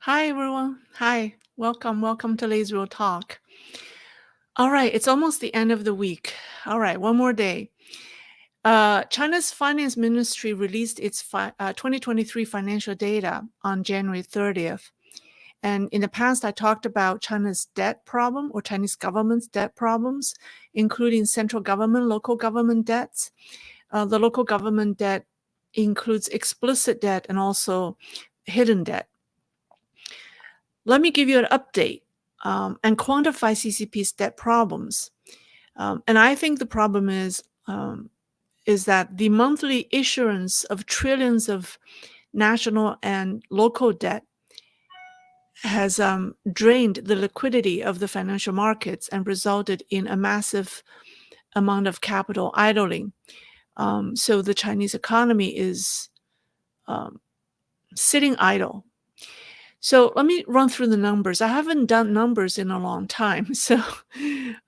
Hi, everyone. Hi. Welcome to Leisrealtalk. All right, it's almost the end of the week. All right, one more day. China's Finance Ministry released its 2023 financial data on January 30th. And in the past, I talked about China's debt problem or Chinese government's debt problems, including central government, local government debts. The local government debt includes explicit debt and also hidden debt. Let me give you an update and quantify CCP's debt problems. And I think the problem is that the monthly issuance of trillions of national and local debt has drained the liquidity of the financial markets and resulted in a massive amount of capital idling. So the Chinese economy is sitting idle. So let me run through the numbers. I haven't done numbers in a long time. So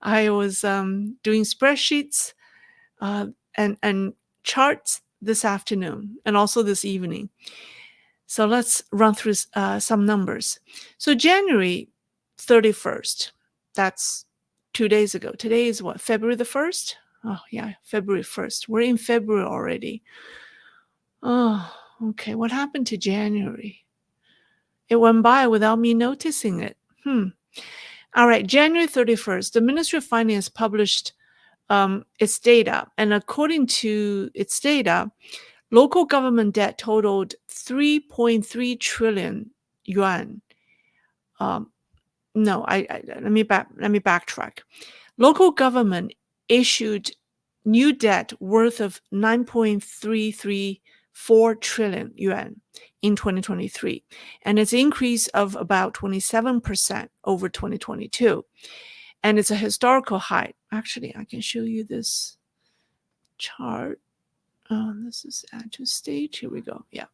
I was doing spreadsheets and charts this afternoon and also this evening. So let's run through some numbers. So January 31st, that's 2 days ago. Today is what, February the 1st? Oh, yeah, February 1st. We're in February already. Oh, okay. What happened to January? It went by without me noticing it. All right, January 31st, the Ministry of Finance published its data. And according to its data, local government debt totaled 3.3 trillion yuan. No, let me backtrack. Local government issued new debt worth of 9.334 trillion yuan in 2023, and it's an increase of about 27% over 2022. And it's a historical high. Actually, I can show you this chart. This is actual stage. Here we go. Yeah.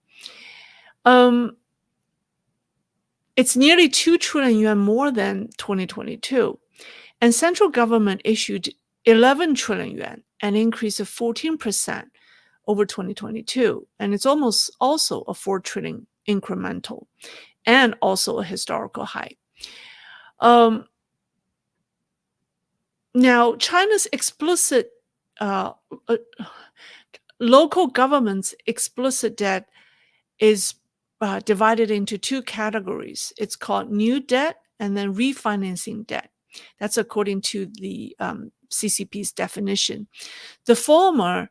It's nearly 2 trillion yuan more than 2022. And central government issued 11 trillion yuan, an increase of 14% over 2022. And it's almost also a 4 trillion incremental and also a historical high. Now, China's explicit local government's explicit debt is divided into two categories. It's called new debt and then refinancing debt. That's according to the CCP's definition. The former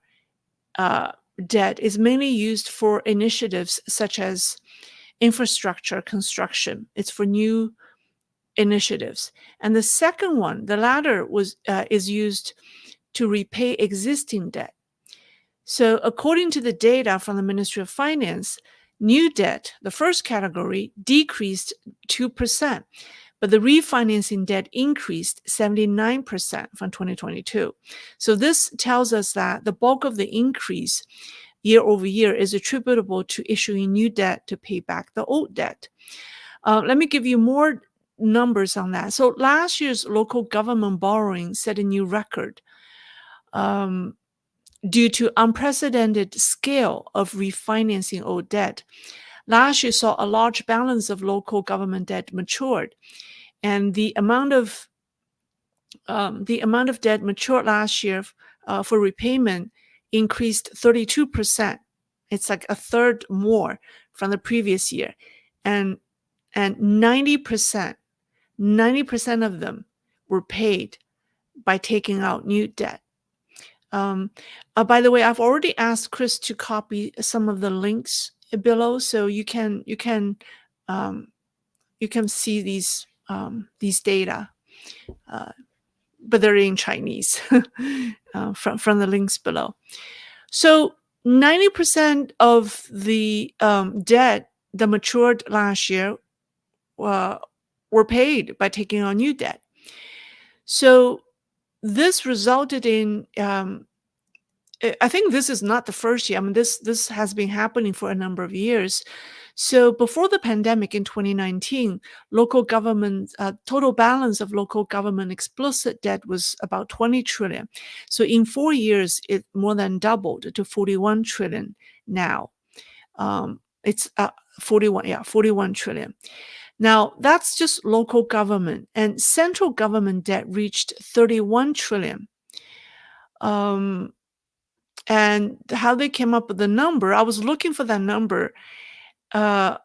debt is mainly used for initiatives such as infrastructure construction. It's for new initiatives. And the second one, the latter, is used to repay existing debt. So according to the data from the Ministry of Finance, new debt, the first category, decreased 2%, but the refinancing debt increased 79% from 2022. So this tells us that the bulk of the increase year over year is attributable to issuing new debt to pay back the old debt. Let me give you more numbers on that. So last year's local government borrowing set a new record. Due to unprecedented scale of refinancing old debt. Last year saw a large balance of local government debt matured, and the amount of debt matured last year for repayment increased 32%. It's like a third more from the previous year, and 90% of them were paid by taking out new debt. By the way, I've already asked Chris to copy some of the links below, so you can see these data, but they're in Chinese from the links below. So 90% of the debt that matured last year were paid by taking on new debt. So this resulted in I think this is not the first year. I mean, this has been happening for a number of years. So before the pandemic in 2019, local government total balance of local government explicit debt was about 20 trillion. So in 4 years, it more than doubled to 41 trillion now. It's 41, yeah, 41 trillion. Now, that's just local government, and central government debt reached 31 trillion. Um, and how they came up with the number, I was looking for that number uh,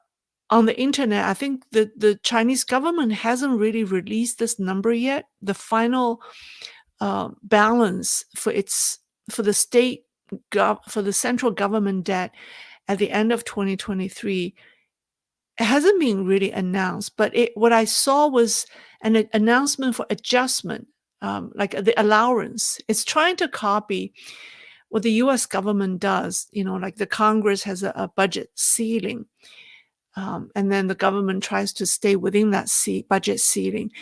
on the internet. I think the Chinese government hasn't really released this number yet. The final balance for the for the central government debt at the end of 2023, it hasn't been really announced, but what I saw was an announcement for adjustment, like the allowance. It's trying to copy what the U.S. government does. Like the Congress has a budget ceiling, and then the government tries to stay within that budget ceiling,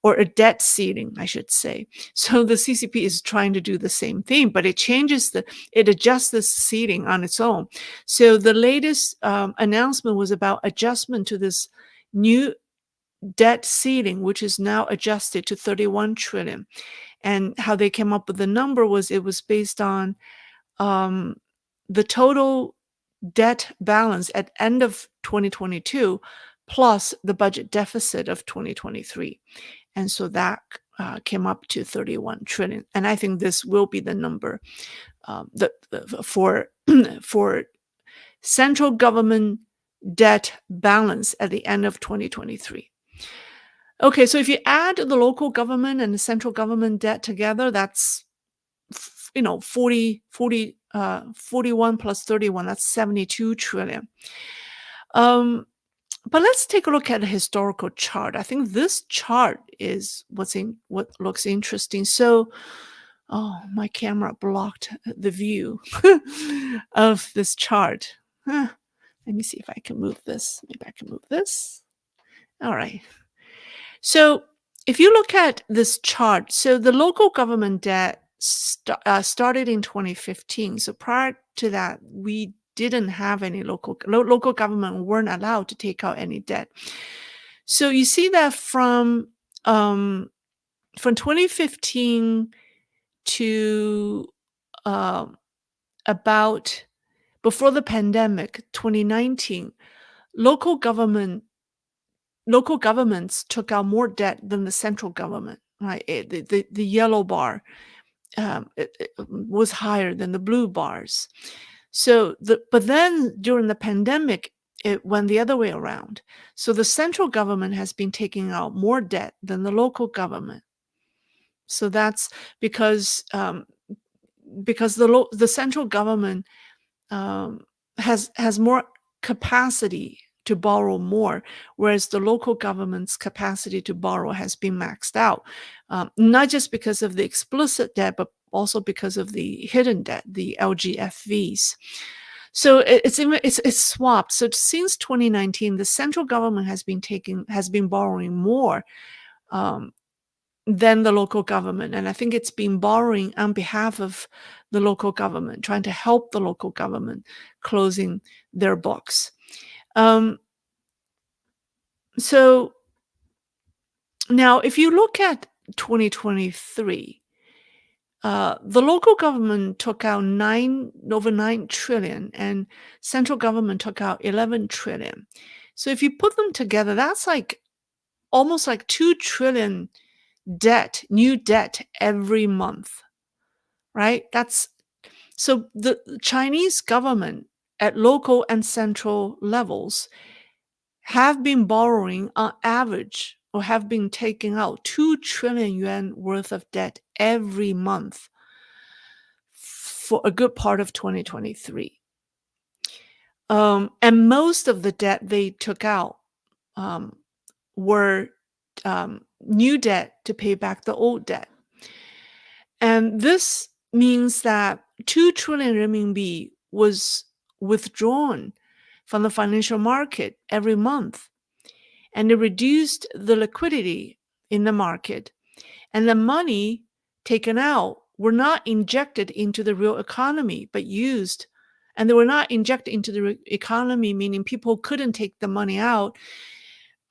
or a debt ceiling, I should say. So the CCP is trying to do the same thing, but it adjusts the ceiling on its own. So the latest announcement was about adjustment to this new debt ceiling, which is now adjusted to 31 trillion. And how they came up with the number was it was based on the total debt balance at end of 2022 plus the budget deficit of 2023. And so that came up to 31 trillion. And I think this will be the number for for central government debt balance at the end of 2023. Okay, so if you add the local government and the central government debt together, that's 41 plus 31, that's 72 trillion. But let's take a look at the historical chart. I think this chart is what looks interesting. So, my camera blocked the view of this chart. Let me see if I can move this. Maybe I can move this. All right. So if you look at this chart, so the local government debt started in 2015. So prior to that, we didn't have any local government weren't allowed to take out any debt. So you see that from 2015 to about before the pandemic, 2019, local governments took out more debt than the central government. Right, the yellow bar it was higher than the blue bars. So but then during the pandemic, it went the other way around. So the central government has been taking out more debt than the local government. So that's because the central government has more capacity to borrow more, whereas the local government's capacity to borrow has been maxed out, not just because of the explicit debt, but also because of the hidden debt, the LGFVs. So it's swapped. So since 2019, the central government has been borrowing more than the local government, and I think it's been borrowing on behalf of the local government, trying to help the local government closing their books. So now, if you look at 2023, the local government took out over 9 trillion, and central government took out 11 trillion. So if you put them together, that's like almost like 2 trillion new debt every month, right? So the Chinese government at local and central levels have been borrowing on average, or have been taking out 2 trillion yuan worth of debt every month for a good part of 2023. And most of the debt they took out were new debt to pay back the old debt. And this means that 2 trillion renminbi was withdrawn from the financial market every month, and it reduced the liquidity in the market. And the money taken out were not injected into the real economy, but used, and they were not injected into the economy, meaning people couldn't take the money out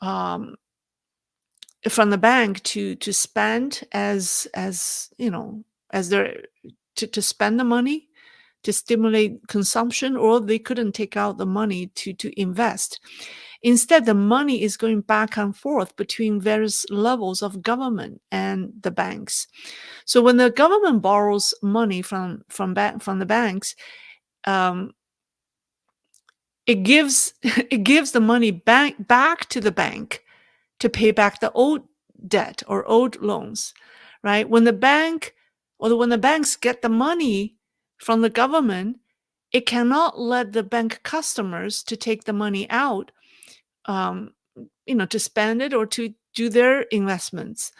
from the bank to spend as to spend the money to stimulate consumption, or they couldn't take out the money to invest. Instead, the money is going back and forth between various levels of government and the banks. So when the government borrows money from the banks, um, it gives it gives the money back to the bank to pay back the old debt or old loans, right? When the banks get the money from the government, it cannot let the bank customers to take the money out, um, to spend it or to do their investments,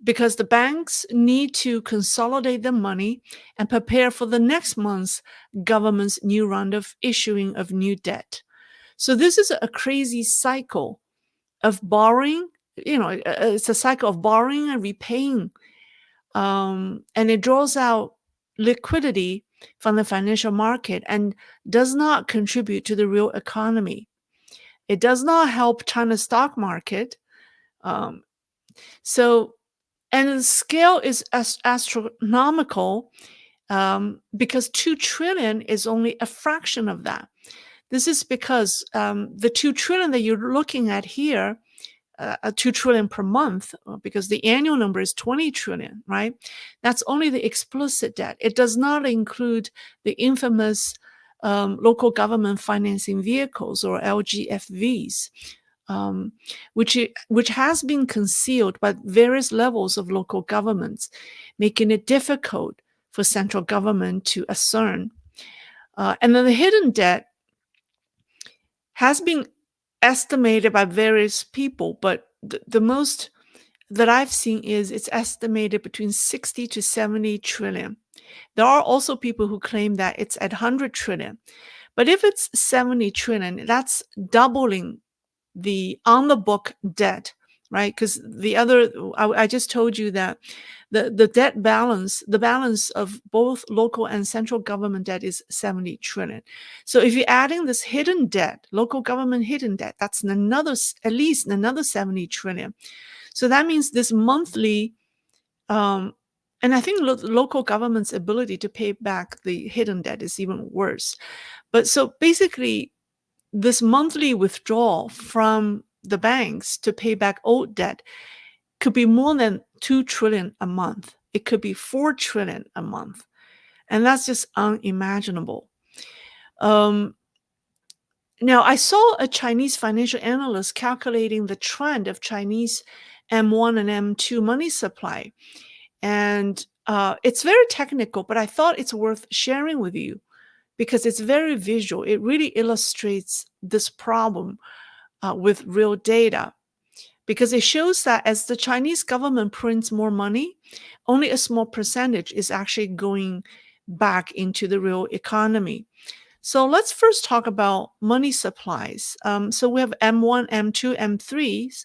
because the banks need to consolidate the money and prepare for the next month's government's new round of issuing of new debt. So this is a crazy cycle of borrowing. It's a cycle of borrowing and repaying, and it draws out liquidity from the financial market and does not contribute to the real economy. It does not help China's stock market. Um, so, and the scale is astronomical, because 2 trillion is only a fraction of that. This is because the 2 trillion that you're looking at here, 2 trillion per month, because the annual number is 20 trillion, right? That's only the explicit debt. It does not include the infamous local government financing vehicles, or LGFVs, which has been concealed by various levels of local governments, making it difficult for central government to discern. And then the hidden debt has been estimated by various people, but the most that I've seen is it's estimated between 60 to 70 trillion. There are also people who claim that it's at 100 trillion. But if it's 70 trillion, that's doubling the on the book debt, right? Because I just told you that the debt balance, the balance of both local and central government debt is 70 trillion. So if you're adding this hidden debt, local government hidden debt, that's at least another 70 trillion. So that means this monthly, and I think local government's ability to pay back the hidden debt is even worse. But so basically, this monthly withdrawal from the banks to pay back old debt could be more than 2 trillion a month. It could be 4 trillion a month. And that's just unimaginable. Now, I saw a Chinese financial analyst calculating the trend of Chinese M1 and M2 money supply. And it's very technical, but I thought it's worth sharing with you because it's very visual. It really illustrates this problem with real data, because it shows that as the Chinese government prints more money, only a small percentage is actually going back into the real economy. So let's first talk about money supplies. So we have M1, M2, M3s.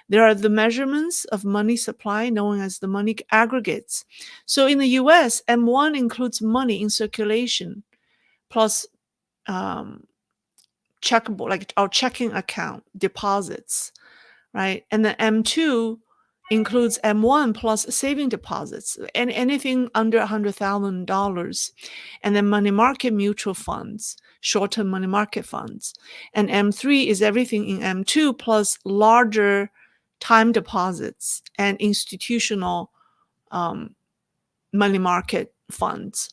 There are the measurements of money supply known as the money aggregates. So in the US, M1 includes money in circulation plus checkable, like our checking account deposits, right? And the M2 includes M1 plus saving deposits and anything under $100,000, and then money market mutual funds, short-term money market funds. And M3 is everything in M2 plus larger time deposits and institutional money market funds.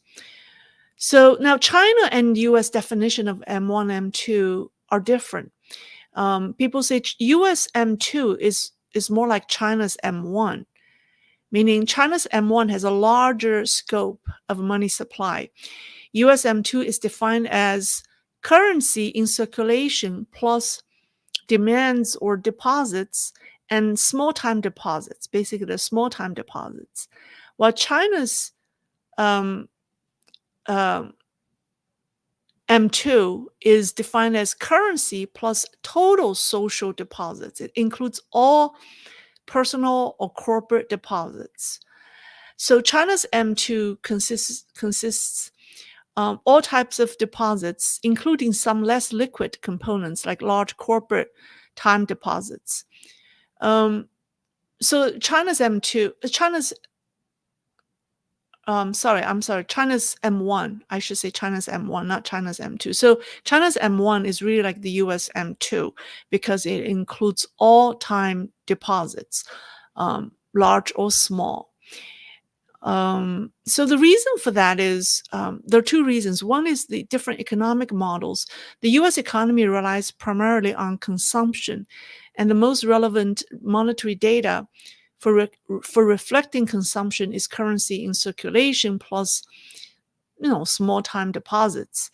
So now China and US definition of M1, M2 are different. People say US M2 is more like China's M1, meaning China's M1 has a larger scope of money supply. US M2 is defined as currency in circulation plus demands or deposits and small time deposits, basically the small time deposits. While China's M2 is defined as currency plus total social deposits. It includes all personal or corporate deposits. So China's M2 consists all types of deposits, including some less liquid components like large corporate time deposits. So China's sorry, I'm sorry. China's M1. I should say China's M1, not China's M2. So China's M1 is really like the US M2 because it includes all time deposits, large or small. So the reason for that is there are two reasons. One is the different economic models. The US economy relies primarily on consumption, and the most relevant monetary data for reflecting consumption is currency in circulation plus small time deposits.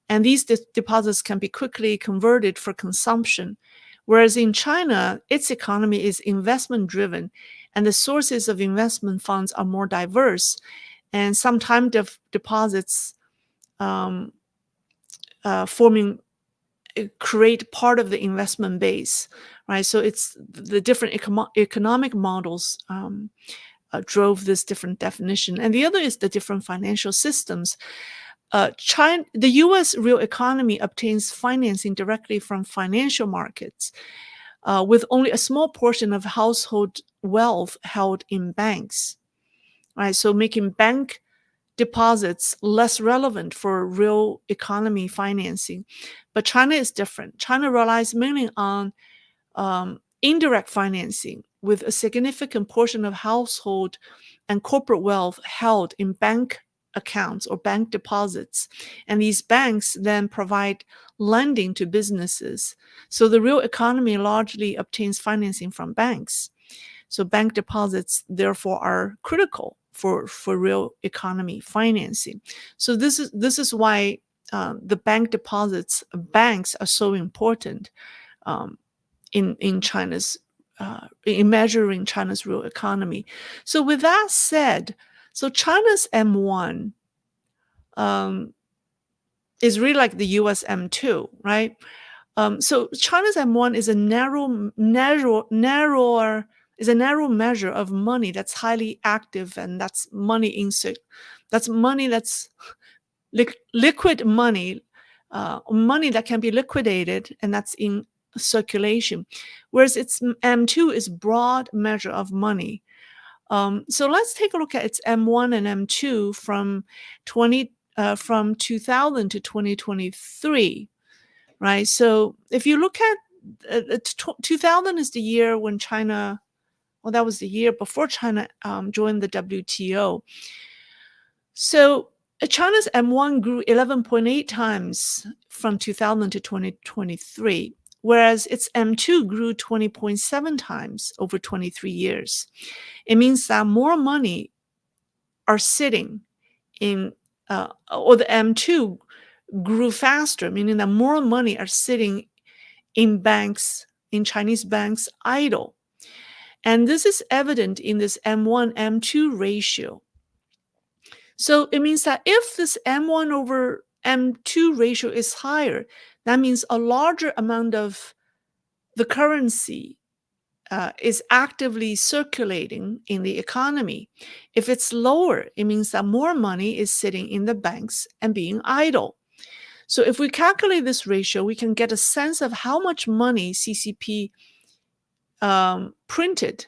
And these deposits can be quickly converted for consumption. Whereas in China, its economy is investment driven, and the sources of investment funds are more diverse. And some time deposits um, forming create part of the investment base, right? So it's the different economic models drove this different definition. And the other is the different financial systems. The U.S. real economy obtains financing directly from financial markets, with only a small portion of household wealth held in banks, right? So making bank deposits less relevant for real economy financing. But China is different. China relies mainly on indirect financing, with a significant portion of household and corporate wealth held in bank accounts or bank deposits. And these banks then provide lending to businesses. So the real economy largely obtains financing from banks. So bank deposits, therefore, are critical for real economy financing. So this is why the banks are so important in China's in measuring China's real economy. So with that said, so China's M1 is really like the US M2, right? So China's M1 is a narrower measure of money that's highly active, and that's money that's liquid money, money that can be liquidated, and that's in circulation. Whereas its M2 is broad measure of money. So let's take a look at its M1 and M2 from 2000 to 2023. Right. So if you look at 2000 is the year when China, well, that was the year before China joined the WTO. So China's M1 grew 11.8 times from 2000 to 2023, whereas its M2 grew 20.7 times over 23 years. It means that more money are sitting in, or the M2 grew faster, meaning that more money are sitting in banks, in Chinese banks, idle. And this is evident in this M1, M2 ratio. So it means that if this M1 over M2 ratio is higher, that means a larger amount of the currency is actively circulating in the economy. If it's lower, it means that more money is sitting in the banks and being idle. So if we calculate this ratio, we can get a sense of how much money CCP printed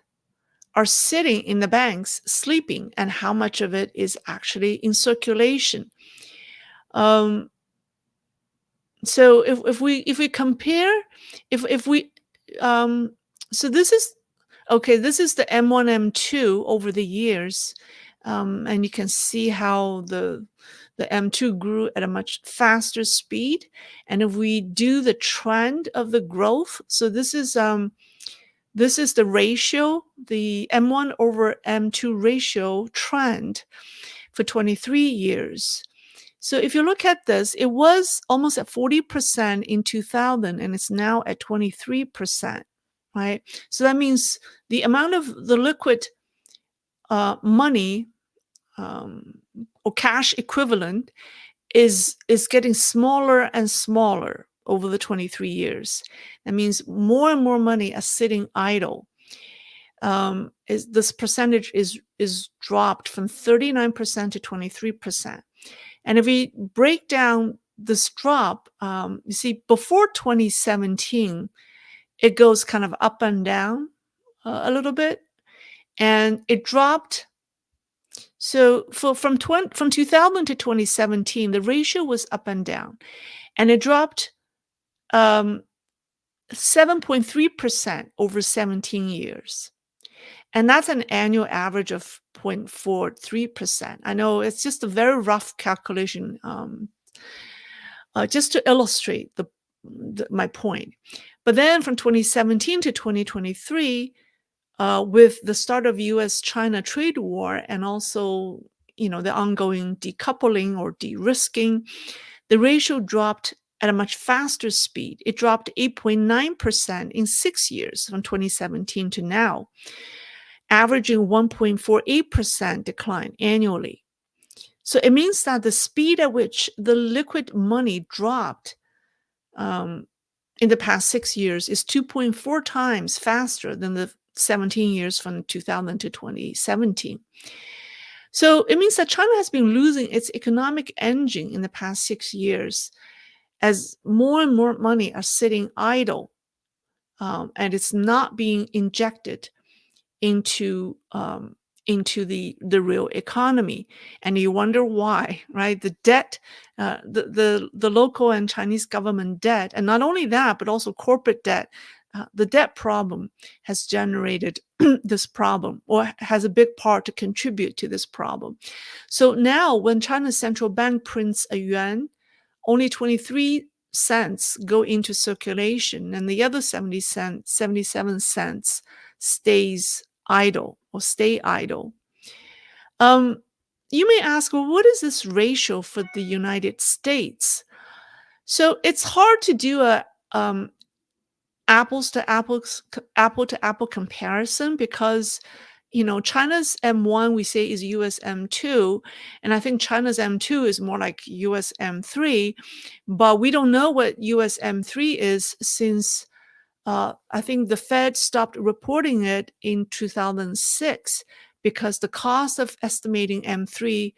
are sitting in the banks sleeping, and how much of it is actually in circulation. So if we compare, if we so this is okay, this is the M1 M2 over the years, and you can see how the M2 grew at a much faster speed. And if we do the trend of the growth, so this is the ratio, the M1 over M2 ratio trend for 23 years. So if you look at this, it was almost at 40% in 2000, and it's now at 23%, right? So that means the amount of the liquid money or cash equivalent is getting smaller and smaller over the 23 years. That means more and more money are sitting idle. This percentage is dropped from 39% to 23%. And if we break down this drop, you see before 2017, it goes kind of up and down a little bit, and it dropped So from 2000 to 2017, the ratio was up and down, and it dropped 7.3% over 17 years. And that's an annual average of 0.43%. I know it's just a very rough calculation, just to illustrate my point. But then from 2017 to 2023, with the start of U.S.-China trade war and also, the ongoing decoupling or de-risking, the ratio dropped at a much faster speed. It dropped 8.9% in 6 years from 2017 to now, averaging 1.48% decline annually. So it means that the speed at which the liquid money dropped in the past 6 years is 2.4 times faster than the 17 years from 2000 to 2017. So it means that China has been losing its economic engine in the past 6 years as more and more money are sitting idle, and it's not being injected into the real economy. And you wonder why, right? The debt, the local and Chinese government debt, and not only that, but also corporate debt. The debt problem has generated this problem, or has a big part to contribute to this problem. So now when China's central bank prints a yuan, only 23 cents go into circulation, and the other 77 cents stays idle or stay idle. You may ask, well, what is this ratio for the United States? So it's hard to do a apple to apple comparison, because China's M1 we say is US M2, and I think China's M2 is more like US M3, but we don't know what US M3 is since I think the Fed stopped reporting it in 2006 because the cost of estimating M3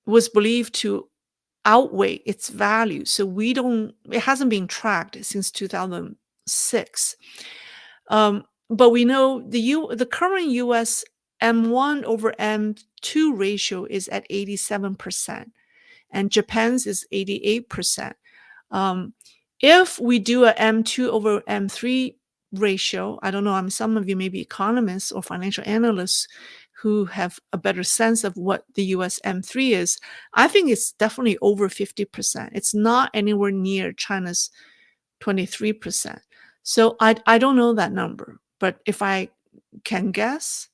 was believed to outweigh its value. So it hasn't been tracked since 2006. But we know the current US M1 over M2 ratio is at 87%, and Japan's is 88%. If we do a M2 over M3 ratio, I don't know, some of you may be economists or financial analysts who have a better sense of what the US M3 is. I think it's definitely over 50%. It's not anywhere near China's 23%. So I don't know that number, but if I can guess,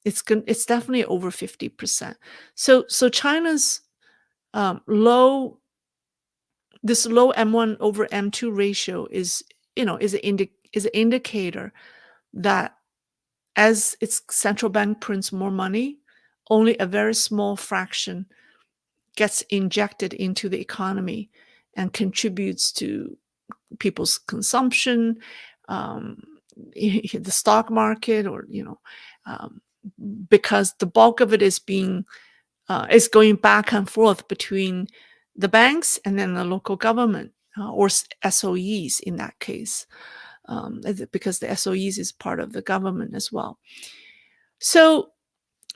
it's definitely over 50%. So China's this low M1 over M2 ratio is an indicator that as its central bank prints more money, only a very small fraction gets injected into the economy and contributes to people's consumption, the stock market, or because the bulk of it is going back and forth between the banks and then the local government, or SOEs in that case, because the SOEs is part of the government as well. So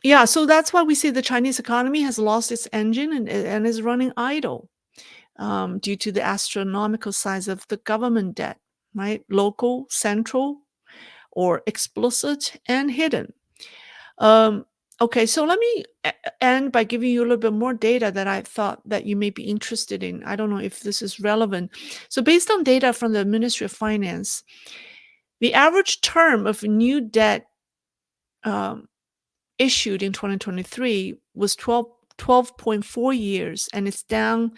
that's why we see the Chinese economy has lost its engine and is running idle, due to the astronomical size of the government debt, right? Local, central, or explicit and hidden. Okay, so let me end by giving you a little bit more data that I thought that you may be interested in. I don't know if this is relevant. So based on data from the Ministry of Finance, the average term of new debt issued in 2023 was 12.4 years, and it's down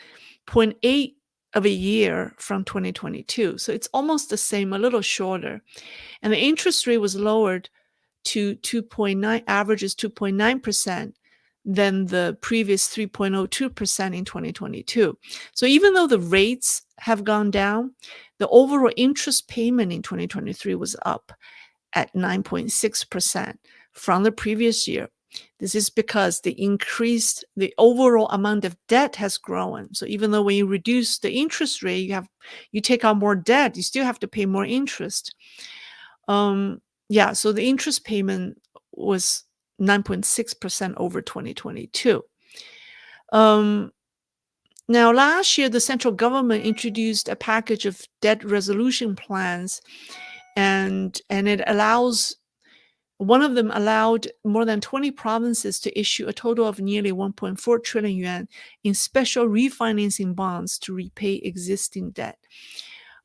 0.8 of a year from 2022. So it's almost the same, a little shorter. And the interest rate was lowered to 2.9, averages 2.9% than the previous 3.02% in 2022. So even though the rates have gone down, the overall interest payment in 2023 was up at 9.6% from the previous year. This is because the overall amount of debt has grown. So even though when you reduce the interest rate, you take on more debt, you still have to pay more interest. So the interest payment was 9.6% over 2022. Um, Now, last year, the central government introduced a package of debt resolution plans, and it allows one of them allowed more than 20 provinces to issue a total of nearly 1.4 trillion yuan in special refinancing bonds to repay existing debt.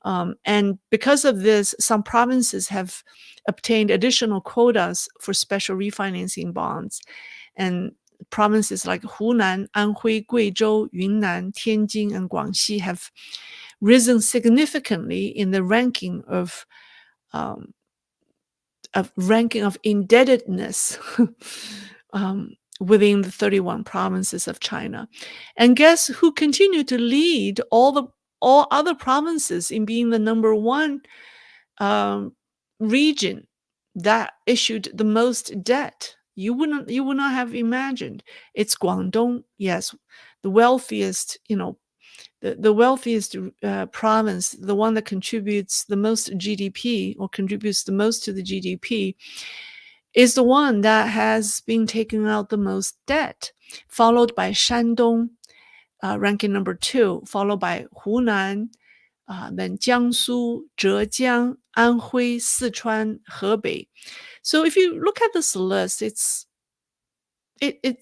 And because of this, some provinces have obtained additional quotas for special refinancing bonds. And provinces like Hunan, Anhui, Guizhou, Yunnan, Tianjin, and Guangxi have risen significantly in the um, ranking of indebtedness within the 31 provinces of China. And guess who continued to lead all other provinces in being the number one um, region that issued the most debt? You would not have imagined. It's Guangdong. Yes, the wealthiest, the wealthiest province, the one that contributes the most GDP or contributes the most to the GDP, is the one that has been taking out the most debt, followed by Shandong, ranking number 2, followed by Hunan, then Jiangsu, Zhejiang, Anhui, Sichuan, Hebei. So if you look at this list,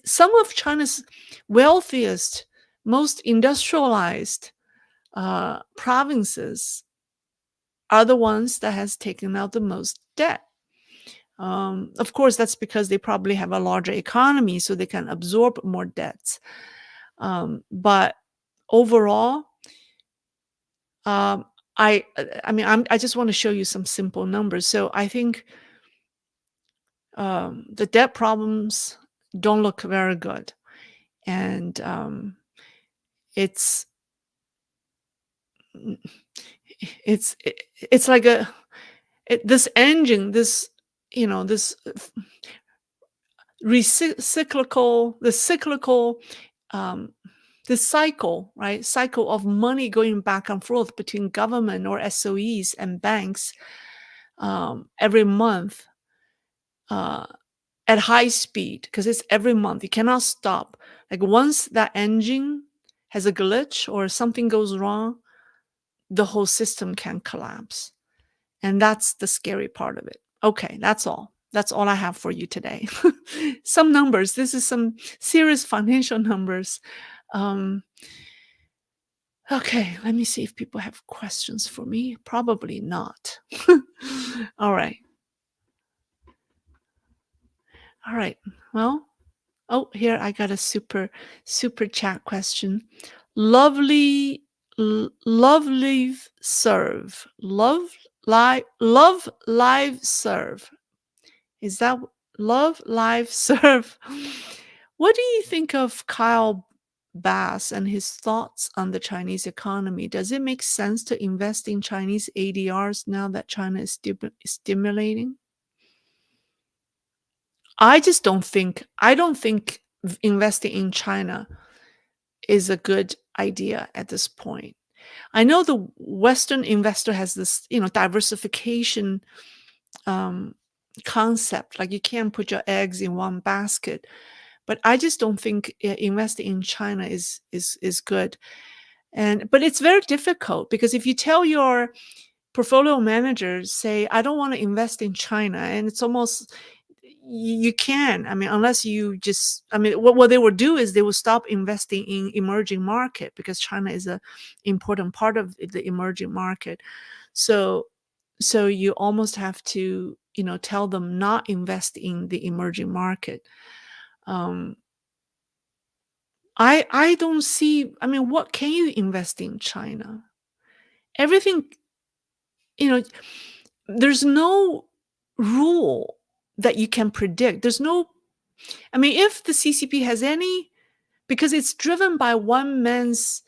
some of China's wealthiest, most industrialized provinces are the ones that has taken out the most debt. Of course, that's because they probably have a larger economy, so they can absorb more debts. But overall, I just want to show you some simple numbers. So I think the debt problems don't look very good, and it's it's like this engine, this this cyclical, um, this cycle, right? Cycle of money going back and forth between government or SOEs and banks every month at high speed, because it's every month. You cannot stop. Like once that engine has a glitch or something goes wrong, the whole system can collapse. And that's the scary part of it. Okay, that's all. That's all I have for you today. Some numbers. This is some serious financial numbers. Okay, let me see if people have questions for me. Probably not. All right. All right. Well, oh, here I got a super chat question. Lovely lovely serve. Love live serve. Is that love live serve? What do you think of Kyle Bass and his thoughts on the Chinese economy? Does it make sense to invest in Chinese ADRs now that China is stimulating? I don't think investing in China is a good idea at this point. I know the Western investor has this, diversification concept, like you can't put your eggs in one basket. But I just don't think investing in China is good. But it's very difficult, because if you tell your portfolio managers, say, I don't want to invest in China, and it's almost you can. I mean, unless you just, I mean, what they will do is they will stop investing in emerging market, because China is a important part of the emerging market. So you almost have to, tell them not invest in the emerging market. Um, I don't see, I mean, what can you invest in China? Everything, you know, there's no rule that you can predict. There's no, I mean, if the CCP has any, because it's driven by one man's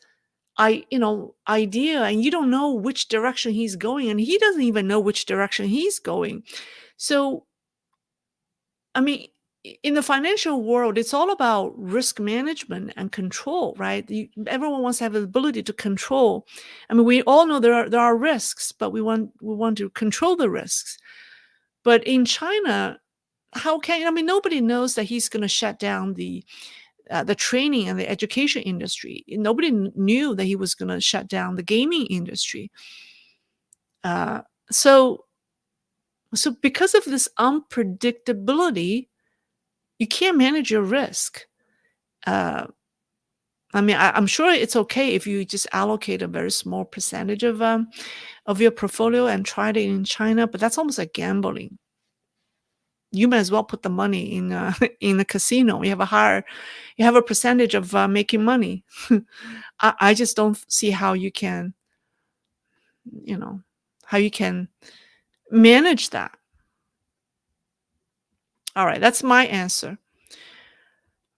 idea, and you don't know which direction he's going, and he doesn't even know which direction he's going. So, I mean, in the financial world, it's all about risk management and control, right? Everyone wants to have the ability to control. I mean, we all know there are risks, but we want to control the risks. But in China, how can I mean nobody knows that he's going to shut down the training and the education industry. Nobody knew that he was going to shut down the gaming industry. Uh, so so because of this unpredictability, you can't manage your risk. Uh, I mean, I'm sure it's okay if you just allocate a very small percentage of your portfolio and try it in China, but that's almost like gambling. You might as well put the money in in the casino. You have a percentage of making money. I just don't see how you can, you know, how you can manage that. All right, that's my answer.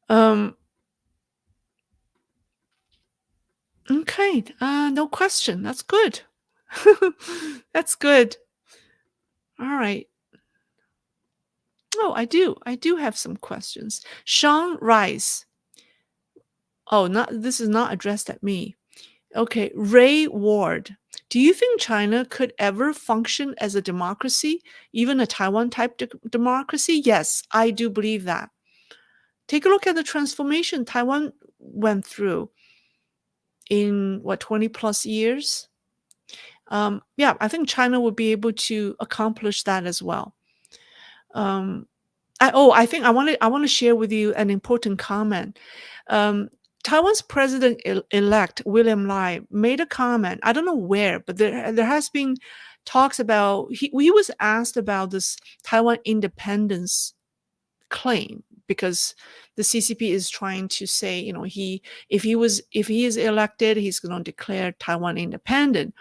Um, okay, no question. That's good. That's good. All right. Oh, I do. I do have some questions. Sean Rice. Oh, not this is not addressed at me. Okay, Ray Ward. Do you think China could ever function as a democracy, even a Taiwan type democracy? Yes, I do believe that. Take a look at the transformation Taiwan went through in what 20 plus years. Yeah, I think China would be able to accomplish that as well. Um, I think I want to share with you an important comment. Um, Taiwan's president elect William Lai made a comment. I don't know where, but there has been talks about he was asked about this Taiwan independence claim because the CCP is trying to say, you know, if he is elected, he's going to declare Taiwan independent.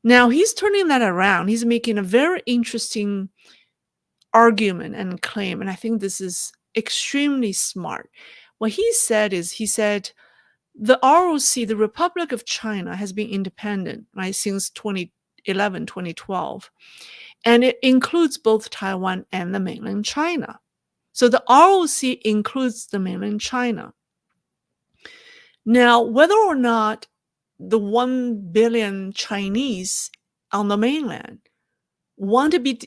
Now he's turning that around. He's making a very interesting argument and claim. And I think this is extremely smart. What he said is, he said, the ROC, the Republic of China, has been independent, right, since 2011, 2012. And it includes both Taiwan and the mainland China. So the ROC includes the mainland China. Now, whether or not the 1 billion Chinese on the mainland want to be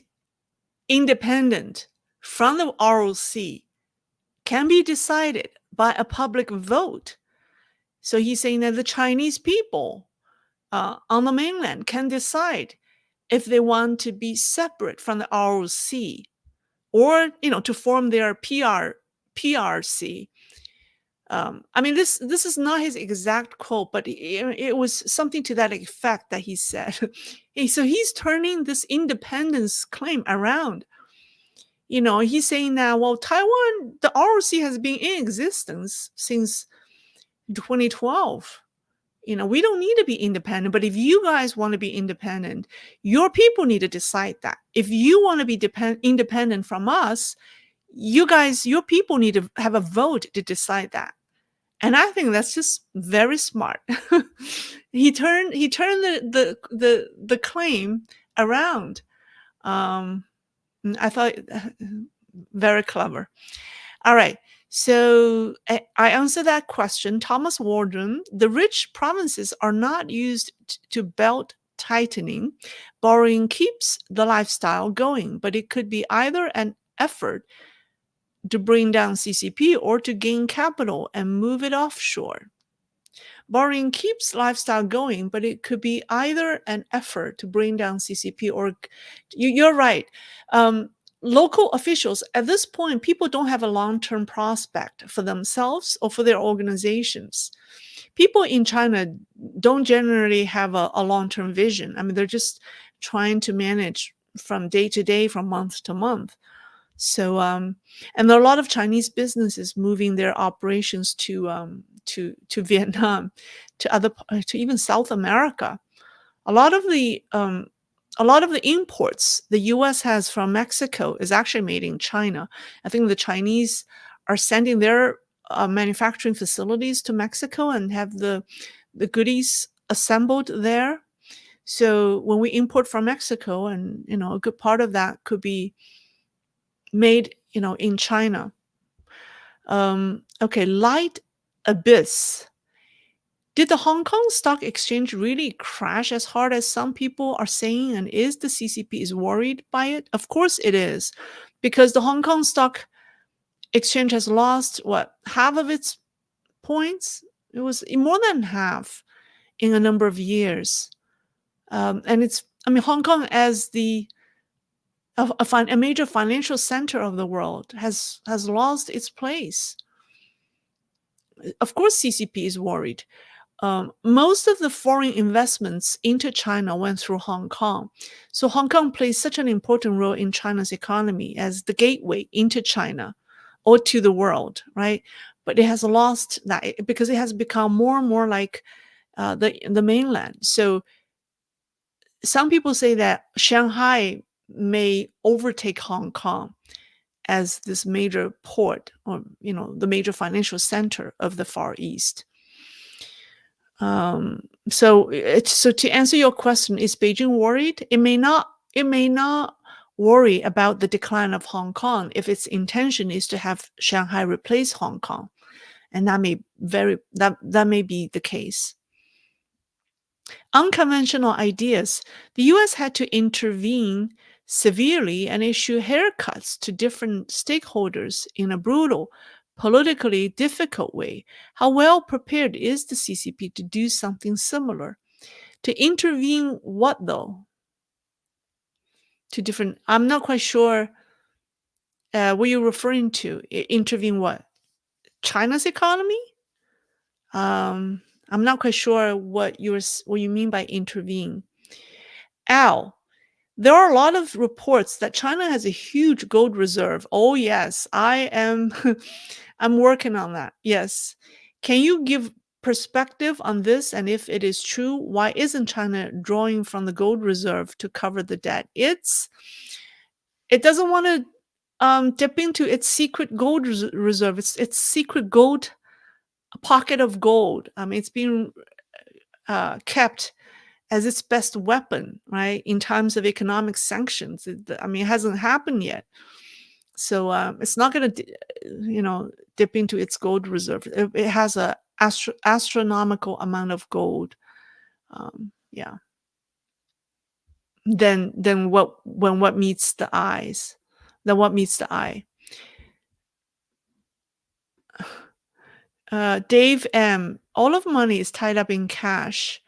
independent from the ROC can be decided by a public vote. So he's saying that the Chinese people on the mainland can decide if they want to be separate from the ROC or, you know, to form their PRC. I mean, this is not his exact quote, but it was something to that effect that he said. So he's turning this independence claim around. You know, he's saying now, well, Taiwan, the ROC has been in existence since 2012. You know, we don't need to be independent, but if you guys want to be independent, your people need to decide that. If you want to be independent from us, you guys, your people need to have a vote to decide that. And I think that's just very smart. He turned the claim around. I thought very clever. All right. So I answer that question. Thomas Warden, the rich provinces are not used to belt tightening. Borrowing keeps the lifestyle going, but it could be either an effort to bring down CCP or to gain capital and move it offshore. Borrowing keeps lifestyle going, but it could be either an effort to bring down CCP or you're right. Local officials, at this point, people don't have a long-term prospect for themselves or for their organizations. People in China don't generally have a long-term vision. I mean, they're just trying to manage from day to day, from month to month. So, and there are a lot of Chinese businesses moving their operations to Vietnam, to even South America. A lot of the imports the U.S. has from Mexico is actually made in China. I think the Chinese are sending their manufacturing facilities to Mexico and have the goodies assembled there. So when we import from Mexico, and you know, a good part of that could be made, you know, in China. Okay, Light Abyss. Did the Hong Kong Stock Exchange really crash as hard as some people are saying? And is the CCP is worried by it? Of course it is. because the Hong Kong Stock Exchange has lost what, half of its points? It was more than half in a number of years. And it's, I mean, Hong Kong as a major financial center of the world has lost its place. Of course, CCP is worried. Most of the foreign investments into China went through Hong Kong. So Hong Kong plays such an important role in China's economy as the gateway into China or to the world, right? But it has lost that because it has become more and more like the mainland. So some people say that Shanghai may overtake Hong Kong as this major port, or the major financial center of the Far East. So to answer your question, is Beijing worried? It may not. It may not worry about the decline of Hong Kong if its intention is to have Shanghai replace Hong Kong, and that may be the case. Unconventional ideas. The U.S. had to intervene severely and issue haircuts to different stakeholders in a brutal, politically difficult way. How well prepared is the CCP to do something similar? To intervene what though? I'm not quite sure what you're referring to. Intervene what? China's economy? I'm not quite sure what you mean by intervene. Al, there are a lot of reports that China has a huge gold reserve. Oh yes, I am I'm working on that. Yes. Can you give perspective on this, and if it is true, why isn't China drawing from the gold reserve to cover the debt? It doesn't want to dip into its secret gold reserve. Its secret gold pocket of gold. It's being kept as its best weapon, right? In times of economic sanctions. It hasn't happened yet. So it's not going to, dip into its gold reserve. It has a astronomical amount of gold. Yeah. Then what meets the eyes? Then what meets the eye? Dave M. All of money is tied up in cash.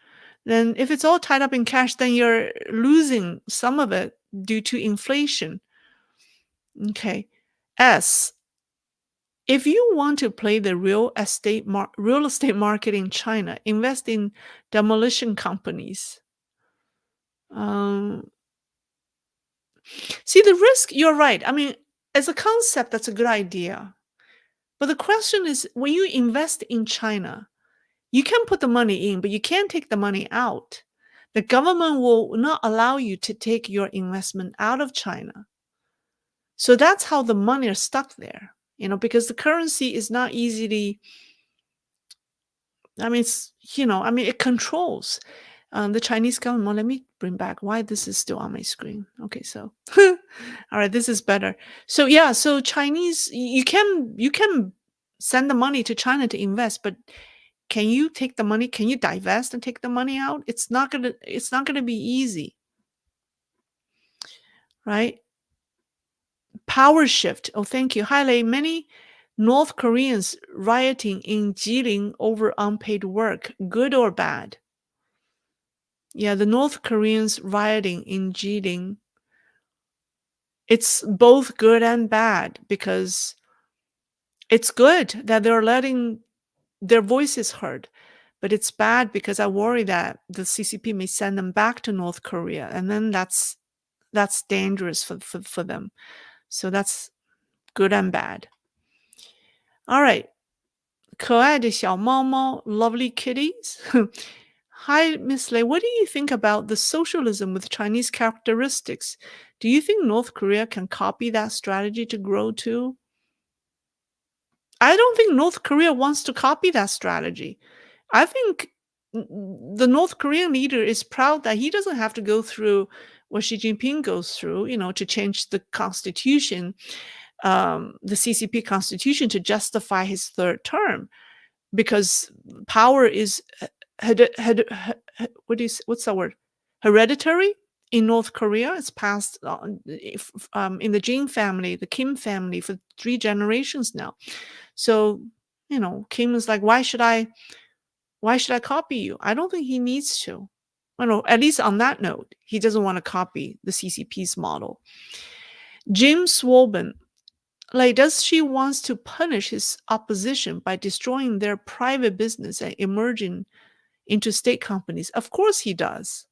Then if it's all tied up in cash, then you're losing some of it due to inflation. Okay. S. If you want to play the real estate market in China, invest in demolition companies. See the risk. You're right. As a concept, that's a good idea. But the question is, when you invest in China, you can put the money in, but you can't take the money out. The government will not allow you to take your investment out of China. So that's how the money is stuck there, because the currency is not easily, it controls the Chinese government. Let me bring back why this is still on my screen. Okay, so, all right, this is better. So yeah, so Chinese, you can send the money to China to invest, but can you take the money? Can you divest and take the money out? It's not gonna be easy, right? Power shift. Oh, thank you. Hi, Lei. Many North Koreans rioting in Jilin over unpaid work. Good or bad? Yeah, the North Koreans rioting in Jilin. It's both good and bad, because it's good that they're letting their voices heard. But it's bad because I worry that the CCP may send them back to North Korea, and then that's dangerous for them. So that's good and bad. All right. 可爱的小猫猫, lovely kitties. Hi, Miss Lei. What do you think about the socialism with Chinese characteristics? Do you think North Korea can copy that strategy to grow too? I don't think North Korea wants to copy that strategy. I think the North Korean leader is proud that he doesn't have to go through what Xi Jinping goes through, to change the constitution, the CCP constitution, to justify his third term, because power is what's the word? Hereditary? in North Korea. It's passed in the family, the Kim family, for 3 generations now. So, Kim is like, why should I copy you? I don't think he needs to. I don't know, at least on that note, he doesn't want to copy the CCP's model. Jim Swolben, like, does she wants to punish his opposition by destroying their private business and emerging into state companies? Of course he does.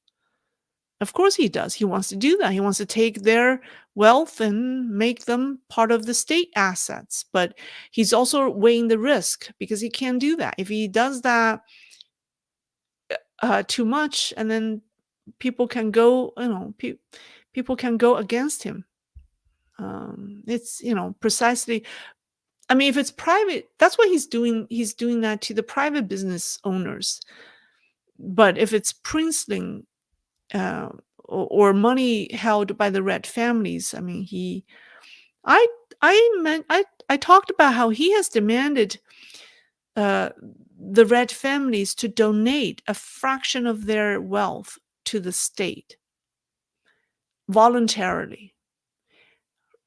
Of course he does. He wants to do that. He wants to take their wealth and make them part of the state assets. But he's also weighing the risk, because he can't do that. If he does that too much, and then people can go, people can go against him. It's, precisely. I mean, if it's private, that's what he's doing. He's doing that to the private business owners. But if it's princeling, uh, or money held by the red families, I mean, I, I talked about how he has demanded uh, the red families to donate a fraction of their wealth to the state voluntarily.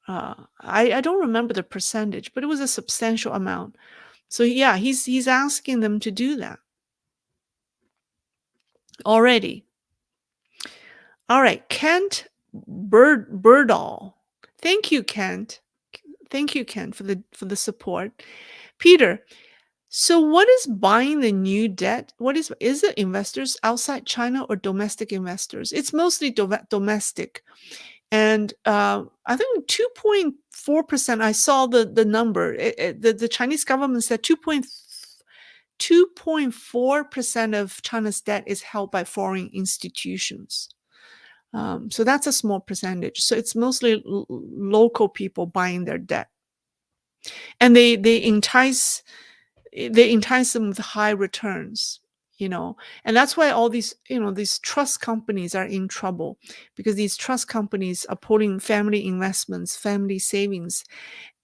I don't remember the percentage, but it was a substantial amount. So yeah, he's asking them to do that already. All right, Kent Birdall. Thank you, Kent. Thank you, Kent, for the support. Peter, so what is buying the new debt? What is it investors outside China or domestic investors? It's mostly domestic. And I think 2.4%, I saw the number. The Chinese government said 2.4% of China's debt is held by foreign institutions. So that's a small percentage. So it's mostly local people buying their debt. And they entice them with high returns. And that's why all these trust companies are in trouble, because these trust companies are pulling family investments, family savings,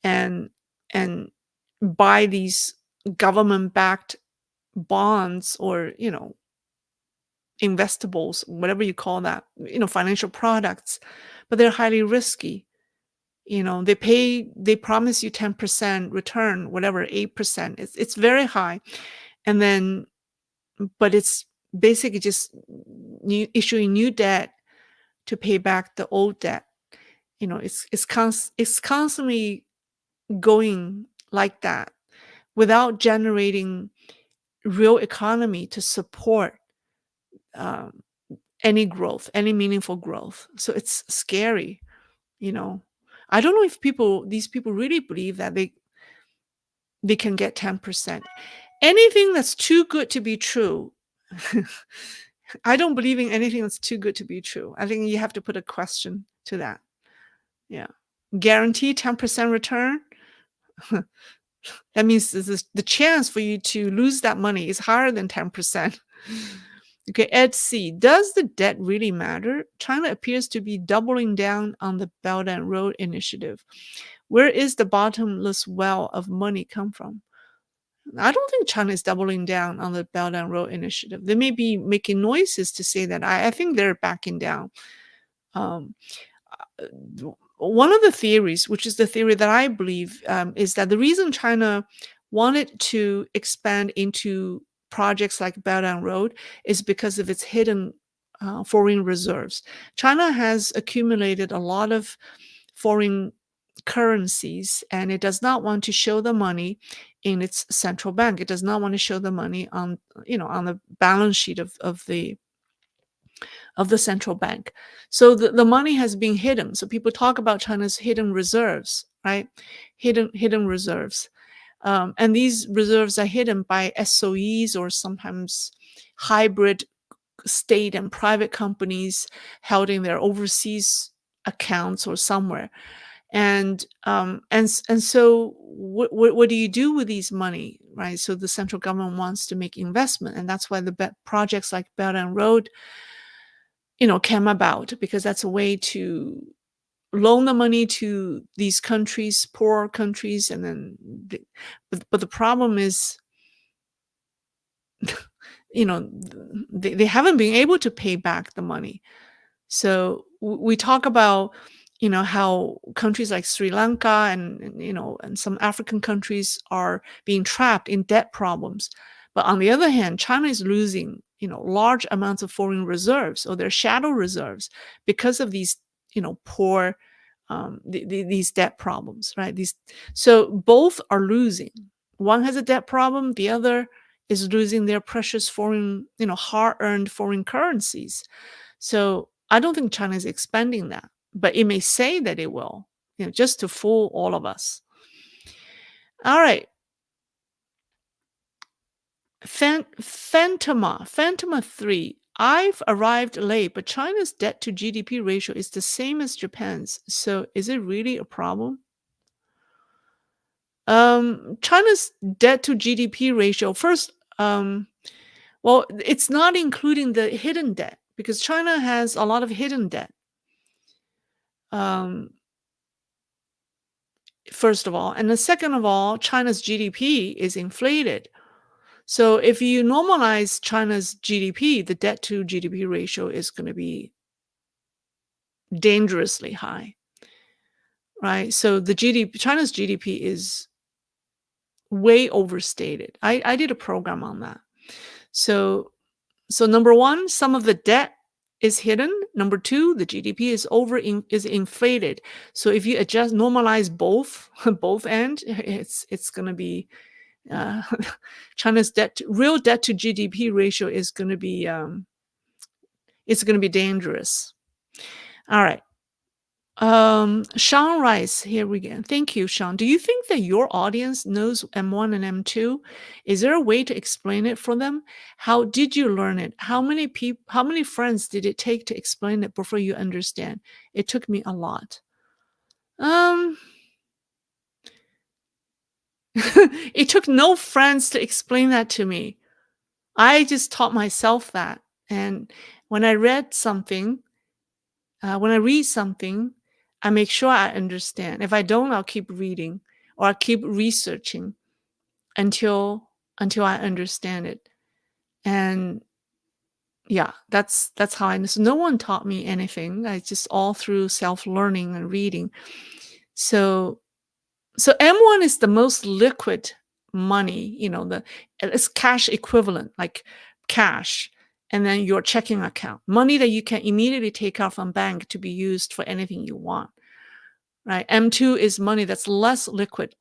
and buy these government backed bonds, or investables, whatever you call that, financial products, but they're highly risky. They promise you 10% return, whatever, 8%. It's very high. And then, but it's basically just issuing new debt to pay back the old debt. It's constantly going like that, without generating real economy to support um, any growth, any meaningful growth. So it's scary. I don't know if these people really believe that they can get 10%. Anything that's too good to be true. I don't believe in anything that's too good to be true. I think you have to put a question to that. Yeah. Guarantee 10% return. That means the chance for you to lose that money is higher than 10%. Okay, Ed C. Does the debt really matter? China appears to be doubling down on the Belt and Road Initiative. Where is the bottomless well of money come from? I don't think China is doubling down on the Belt and Road Initiative. They may be making noises to say that. I think they're backing down. Um, One of the theories, which is the theory that I believe, is that the reason China wanted to expand into projects like Belt and Road is because of its hidden foreign reserves. China has accumulated a lot of foreign currencies, and it does not want to show the money in its central bank. It does not want to show the money on the balance sheet of the central bank. So the money has been hidden. So people talk about China's hidden reserves, right? Hidden reserves. And these reserves are hidden by SOEs, or sometimes hybrid state and private companies held in their overseas accounts or somewhere. And so what do you do with these money, right? So the central government wants to make investment, and that's why the projects like Belt and Road came about, because that's a way to loan the money to these countries, poor countries, and then but the problem is, they haven't been able to pay back the money. So we talk about, how countries like Sri Lanka and some African countries are being trapped in debt problems. But on the other hand, China is losing, large amounts of foreign reserves or their shadow reserves because of these, poor these debt problems, right? So both are losing. One has a debt problem, the other is losing their precious foreign, hard-earned foreign currencies. So I don't think China is expanding that, but it may say that it will, just to fool all of us. All right. Phantoma 3. I've arrived late, but China's debt to GDP ratio is the same as Japan's. So is it really a problem? China's debt to GDP ratio, first, well, it's not including the hidden debt because China has a lot of hidden debt. Um, First of all. And the second of all, China's GDP is inflated. So if you normalize China's GDP, the debt to GDP ratio is going to be dangerously high, right? So China's GDP is way overstated. I did a program on that. So number one, some of the debt is hidden. Number two, the GDP is inflated. So if you normalize both both end, it's going to be uh, China's real debt to GDP ratio is going to be it's going to be dangerous. All right. Sean Rice, here we go. Thank you, Sean. Do you think that your audience knows M1 and M2? Is there a way to explain it for them? How did you learn it? How many friends did it take to explain it before you understand? It took me a lot. Um, it took no friends to explain that to me. I just taught myself that. And when I read something, when I read something, I make sure I understand. If I don't, I'll keep reading or I'll keep researching until I understand it. And yeah, that's how I know. So no one taught me anything. I just all through self-learning and reading. So M1 is the most liquid money, it's cash equivalent, like cash, and then your checking account, money that you can immediately take out from bank to be used for anything you want, right? M2 is money that's less liquid.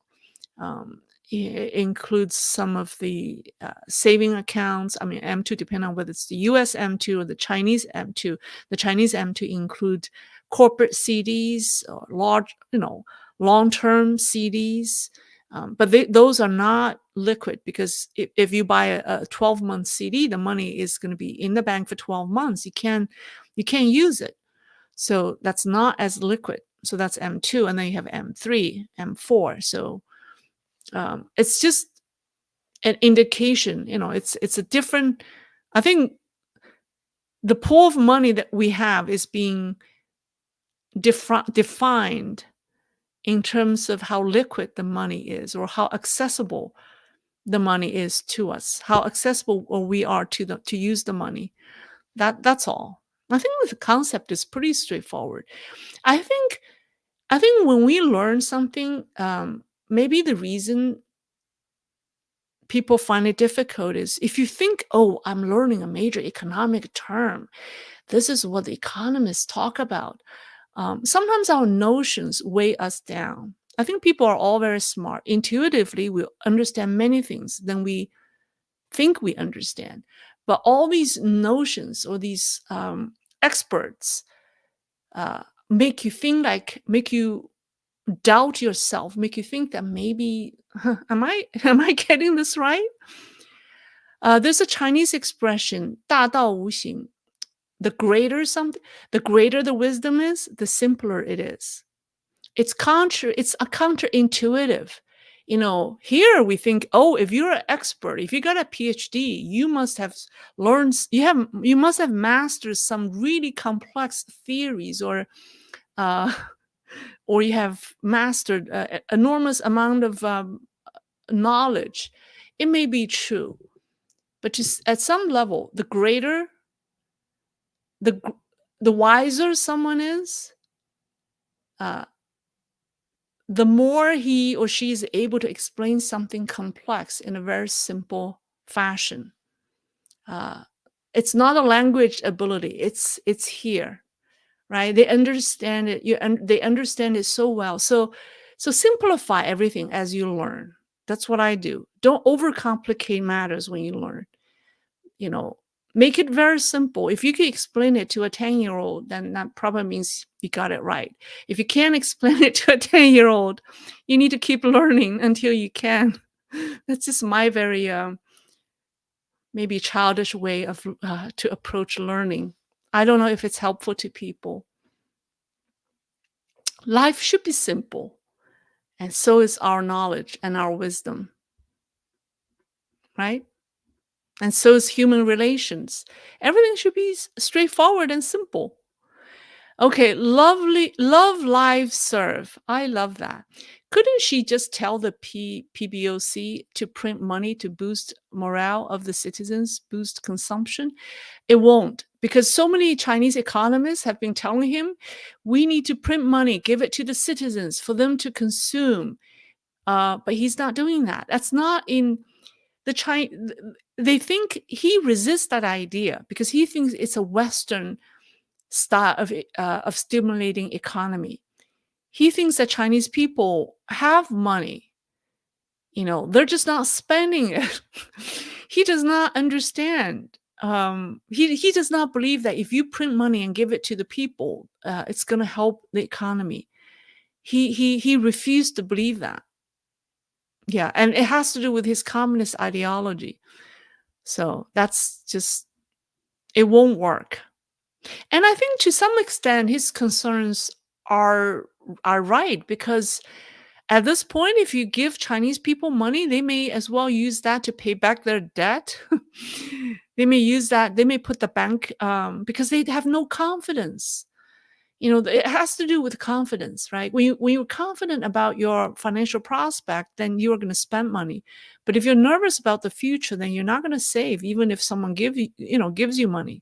It includes some of the saving accounts. I mean, M2, depending on whether it's the US M2 or the Chinese M2. The Chinese M2 include corporate CDs or large, long-term CDs. But those are not liquid because if you buy a 12-month CD, the money is going to be in the bank for 12 months. You can't use it. So that's not as liquid. So that's M2. And then you have M3, M4. So it's just an indication, it's a different, I think the pool of money that we have is being defined in terms of how liquid the money is or how accessible the money is to us, how accessible we are to use the money. That's all. I think the concept is pretty straightforward. I think when we learn something, maybe the reason people find it difficult is if you think, oh, I'm learning a major economic term, this is what the economists talk about. Sometimes our notions weigh us down. I think people are all very smart. Intuitively, we understand many things than we think we understand. But all these notions or these experts make you doubt yourself, make you think that maybe, am I getting this right? There's a Chinese expression, 大道无形. The greater the wisdom is, the simpler it is. It's a counterintuitive. Here we think, oh, if you're an expert, if you got a PhD, you must have you must have mastered some really complex theories, or you have mastered an enormous amount of knowledge. It may be true, but just at some level, the the wiser someone is, uh, the more he or she is able to explain something complex in a very simple fashion. Uh, it's not a language ability. It's here, right? They understand it. They understand it so well. So simplify everything as you learn. That's what I do. Don't overcomplicate matters when you learn. You know, make it very simple. If you can explain it to a 10-year-old, then that probably means you got it right. If you can't explain it to a 10-year-old, you need to keep learning until you can. That's just my very maybe childish way of to approach learning. I don't know if it's helpful to people. Life should be simple, and so is our knowledge and our wisdom, right? And so is human relations. Everything should be straightforward and simple. Okay, lovely, love, live, serve. I love that. Couldn't she just tell the PBOC to print money to boost morale of the citizens, boost consumption? It won't, because so many Chinese economists have been telling him, we need to print money, give it to the citizens for them to consume. But he's not doing that. That's not in the China. They think he resists that idea because he thinks it's a Western style of stimulating economy. He thinks that Chinese people have money. They're just not spending it. He does not understand. He does not believe that if you print money and give it to the people, it's going to help the economy. He refused to believe that. Yeah, and it has to do with his communist ideology. So that's just, it won't work. And I think to some extent his concerns are are right, because at this point, if you give Chinese people money, they may as well use that to pay back their debt. They may use that, they may put the bank, because they have no confidence. It has to do with confidence, right? When you're confident about your financial prospect, then you are going to spend money. But if you're nervous about the future, then you're not going to save, even if someone gives you money.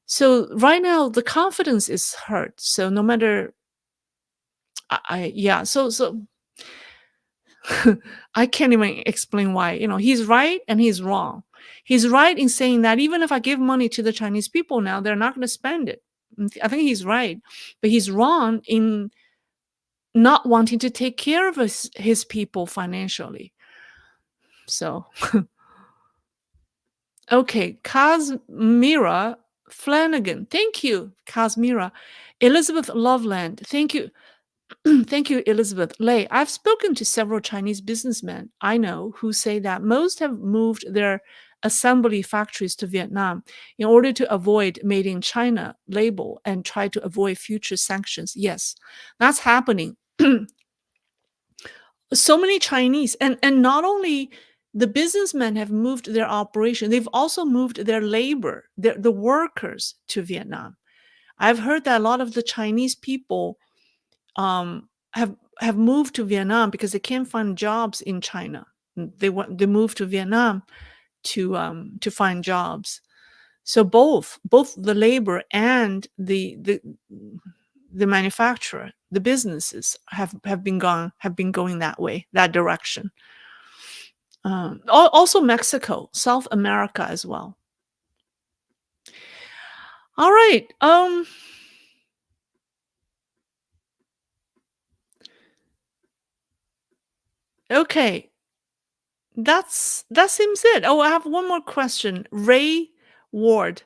So right now, the confidence is hurt. So no matter, yeah. So I can't even explain why. He's right and he's wrong. He's right in saying that even if I give money to the Chinese people now, they're not going to spend it. I think he's right, but he's wrong in not wanting to take care of his people financially. So, okay, Kazmira Flanagan. Thank you, Kazmira. Elizabeth Loveland. Thank you. Thank you, Elizabeth. Lei, I've spoken to several Chinese businessmen I know who say that most have moved their assembly factories to Vietnam in order to avoid made in China label and try to avoid future sanctions. Yes, that's happening. So many Chinese, and not only the businessmen have moved their operation, they've also moved their labor, the workers to Vietnam. I've heard that a lot of the Chinese people have moved to Vietnam because they can't find jobs in China. They move to Vietnam to find jobs. So both the labor and the manufacturer, the businesses have been going that way, that direction. Also Mexico, South America as well. All right. Okay. That seems it. Oh, I have one more question. Ray Ward.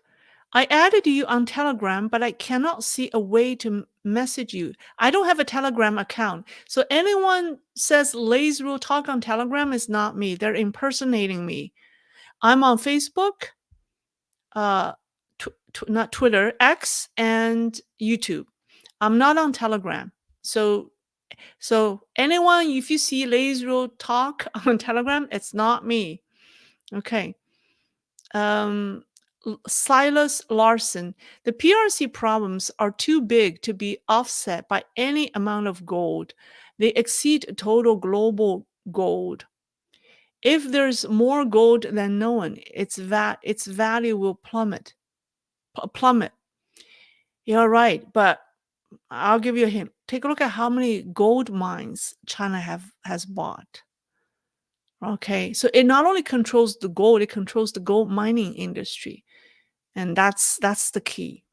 I added you on Telegram, but I cannot see a way to message you. I don't have a Telegram account. So anyone says Leisrealtalk on Telegram is not me. They're impersonating me. I'm on Facebook, not Twitter, X, and YouTube. I'm not on Telegram. So anyone, if you see Leisrealtalk on Telegram, it's not me. Okay. Silas Larson, the PRC problems are too big to be offset by any amount of gold. They exceed total global gold. If there's more gold than known, its value will plummet. You're right, but I'll give you a hint. Take a look at how many gold mines China have has bought. Okay, so it not only controls the gold, it controls the gold mining industry, and that's the key.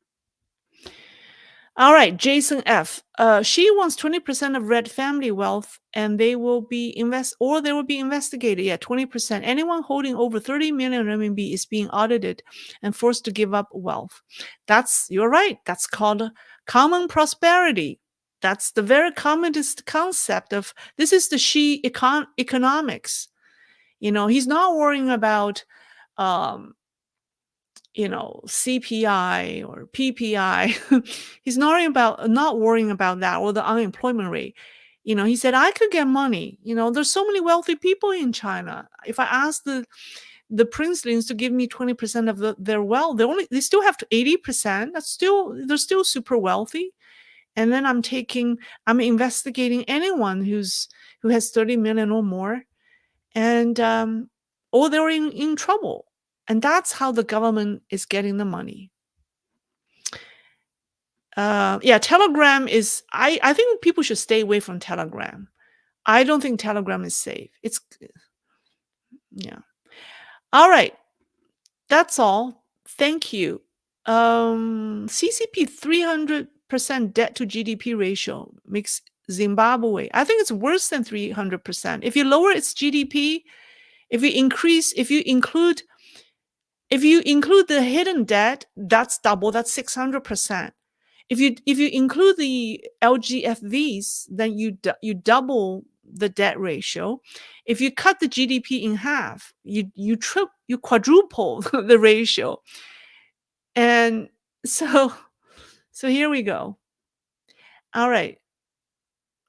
All right, Jason F. She wants 20% of Red family wealth, and they will be investigated. Yeah, 20%. Anyone holding over 30 million RMB is being audited and forced to give up wealth. You're right. That's called common prosperity. That's the very commonest concept of this is the economics. He's not worrying about um, CPI or PPI. He's not worrying about that or the unemployment rate. He said, I could get money. There's so many wealthy people in China. If I ask the princelings to give me 20% of their wealth, they still have to 80%. They're still super wealthy. And then I'm investigating anyone who has 30 million or more, and or they're in trouble. And that's how the government is getting the money. Yeah, Telegram is. I think people should stay away from Telegram. I don't think Telegram is safe. Yeah. All right, that's all. Thank you. CCP 300% debt to GDP ratio makes Zimbabwe. I think it's worse than 300%. If you lower its GDP, if you include the hidden debt, that's double. That's 600%. If you include the LGFVs, then you double the debt ratio. If you cut the GDP in half, you quadruple the ratio. And so so here we go. All right.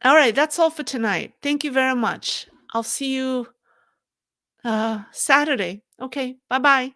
All right, that's all for tonight. Thank you very much. I'll see you Saturday. Okay. Bye-bye.